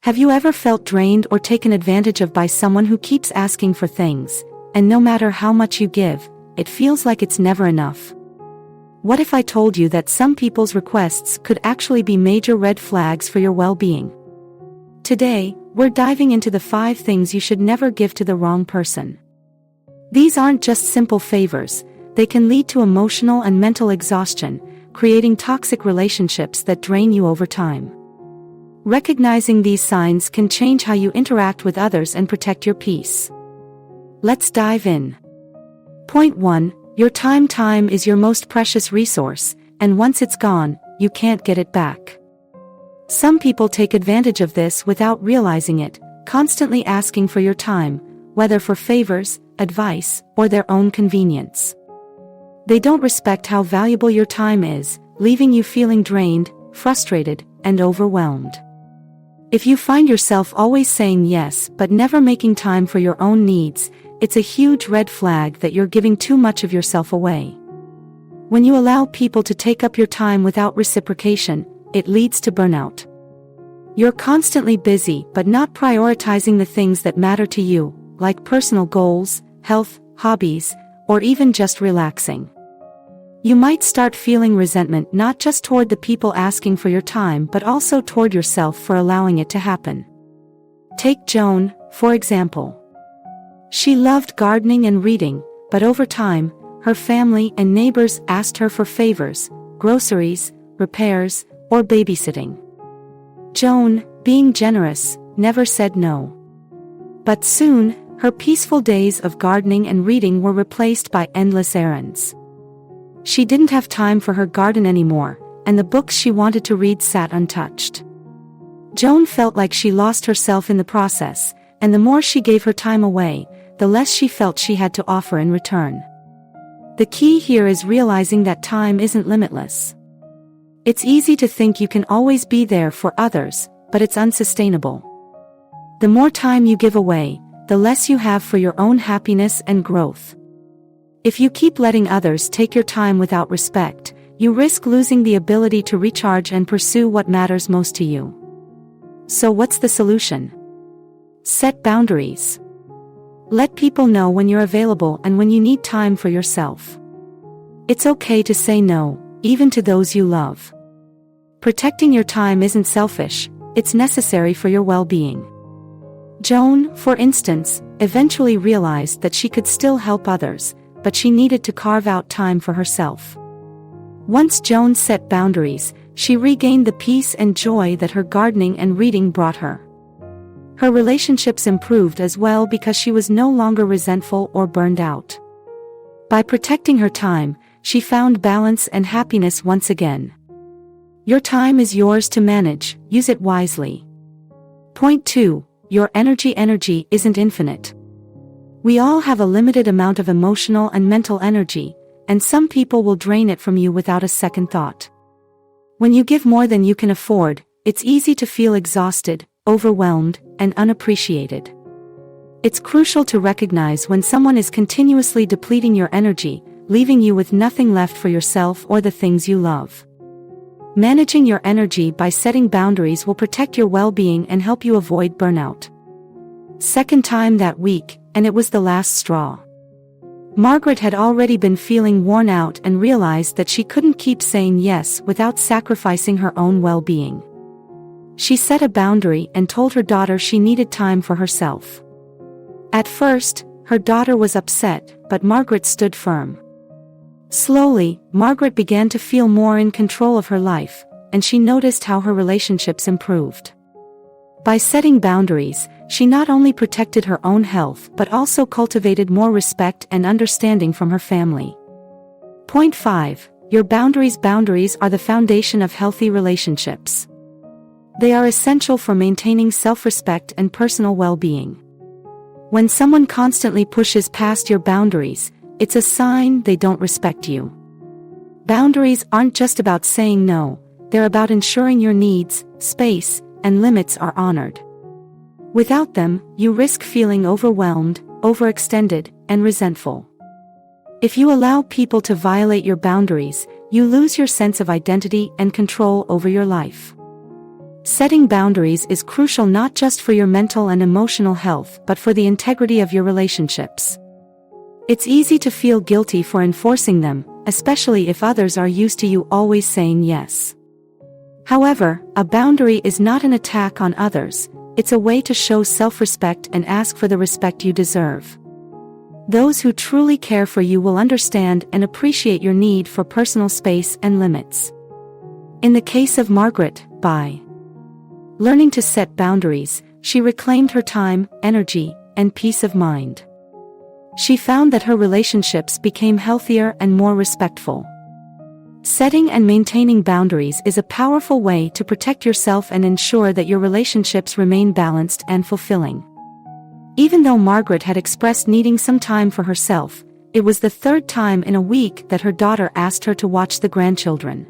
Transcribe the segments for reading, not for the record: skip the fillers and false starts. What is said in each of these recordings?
Have you ever felt drained or taken advantage of by someone who keeps asking for things, and no matter how much you give, it feels like it's never enough? What if I told you that some people's requests could actually be major red flags for your well-being? Today, we're diving into the 5 things you should never give to the wrong person. These aren't just simple favors, they can lead to emotional and mental exhaustion, creating toxic relationships that drain you over time. Recognizing these signs can change how you interact with others and protect your peace. Let's dive in. Point 1. Your time. Time is your most precious resource, and once it's gone, you can't get it back. Some people take advantage of this without realizing it, constantly asking for your time, whether for favors, advice, or their own convenience. They don't respect how valuable your time is, leaving you feeling drained, frustrated, and overwhelmed. If you find yourself always saying yes but never making time for your own needs, it's a huge red flag that you're giving too much of yourself away. When you allow people to take up your time without reciprocation, it leads to burnout. You're constantly busy but not prioritizing the things that matter to you, like personal goals, health, hobbies, or even just relaxing. You might start feeling resentment not just toward the people asking for your time but also toward yourself for allowing it to happen. Take Joan, for example. She loved gardening and reading, but over time, her family and neighbors asked her for favors, groceries, repairs, or babysitting. Joan, being generous, never said no. But soon, her peaceful days of gardening and reading were replaced by endless errands. She didn't have time for her garden anymore, and the books she wanted to read sat untouched. Joan felt like she lost herself in the process, and the more she gave her time away, the less she felt she had to offer in return. The key here is realizing that time isn't limitless. It's easy to think you can always be there for others, but it's unsustainable. The more time you give away, the less you have for your own happiness and growth. If you keep letting others take your time without respect, you risk losing the ability to recharge and pursue what matters most to you. So what's the solution? Set boundaries. Let people know when you're available and when you need time for yourself. It's okay to say no, even to those you love. Protecting your time isn't selfish, it's necessary for your well-being. Joan, for instance, eventually realized that she could still help others, but she needed to carve out time for herself. Once Joan set boundaries, she regained the peace and joy that her gardening and reading brought her. Her relationships improved as well because she was no longer resentful or burned out. By protecting her time, she found balance and happiness once again. Your time is yours to manage, use it wisely. Point 2. Your energy. Energy isn't infinite. We all have a limited amount of emotional and mental energy, and some people will drain it from you without a second thought. When you give more than you can afford, it's easy to feel exhausted, overwhelmed, and unappreciated. It's crucial to recognize when someone is continuously depleting your energy, leaving you with nothing left for yourself or the things you love. Managing your energy by setting boundaries will protect your well-being and help you avoid burnout. Second time that week, and it was the last straw. Margaret had already been feeling worn out and realized that she couldn't keep saying yes without sacrificing her own well-being. She set a boundary and told her daughter she needed time for herself. At first, her daughter was upset, but Margaret stood firm. Slowly, Margaret began to feel more in control of her life, and she noticed how her relationships improved. By setting boundaries, she not only protected her own health but also cultivated more respect and understanding from her family. Point 5. Your boundaries. Boundaries are the foundation of healthy relationships. They are essential for maintaining self-respect and personal well-being. When someone constantly pushes past your boundaries, it's a sign they don't respect you. Boundaries aren't just about saying no, they're about ensuring your needs, space, and limits are honored. Without them, you risk feeling overwhelmed, overextended, and resentful. If you allow people to violate your boundaries, you lose your sense of identity and control over your life. Setting boundaries is crucial not just for your mental and emotional health but for the integrity of your relationships. It's easy to feel guilty for enforcing them, especially if others are used to you always saying yes. However, a boundary is not an attack on others, it's a way to show self-respect and ask for the respect you deserve. Those who truly care for you will understand and appreciate your need for personal space and limits. In the case of Margaret, by learning to set boundaries, she reclaimed her time, energy, and peace of mind. She found that her relationships became healthier and more respectful. Setting and maintaining boundaries is a powerful way to protect yourself and ensure that your relationships remain balanced and fulfilling. Even though Margaret had expressed needing some time for herself, it was the third time in a week that her daughter asked her to watch the grandchildren.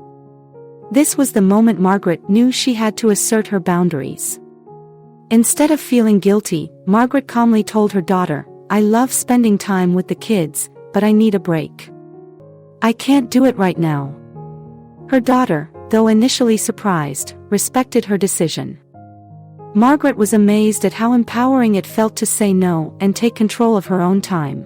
This was the moment Margaret knew she had to assert her boundaries. Instead of feeling guilty, Margaret calmly told her daughter, "I love spending time with the kids, but I need a break. I can't do it right now." Her daughter, though initially surprised, respected her decision. Margaret was amazed at how empowering it felt to say no and take control of her own time.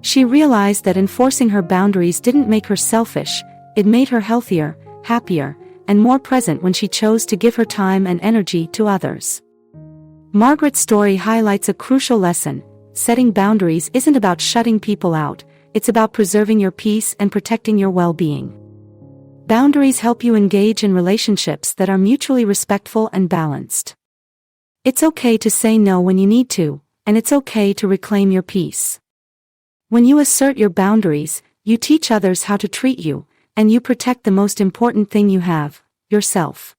She realized that enforcing her boundaries didn't make her selfish, it made her healthier, happier, and more present when she chose to give her time and energy to others. Margaret's story highlights a crucial lesson: setting boundaries isn't about shutting people out, it's about preserving your peace and protecting your well-being. Boundaries help you engage in relationships that are mutually respectful and balanced. It's okay to say no when you need to, and it's okay to reclaim your peace. When you assert your boundaries, you teach others how to treat you, and you protect the most important thing you have, yourself.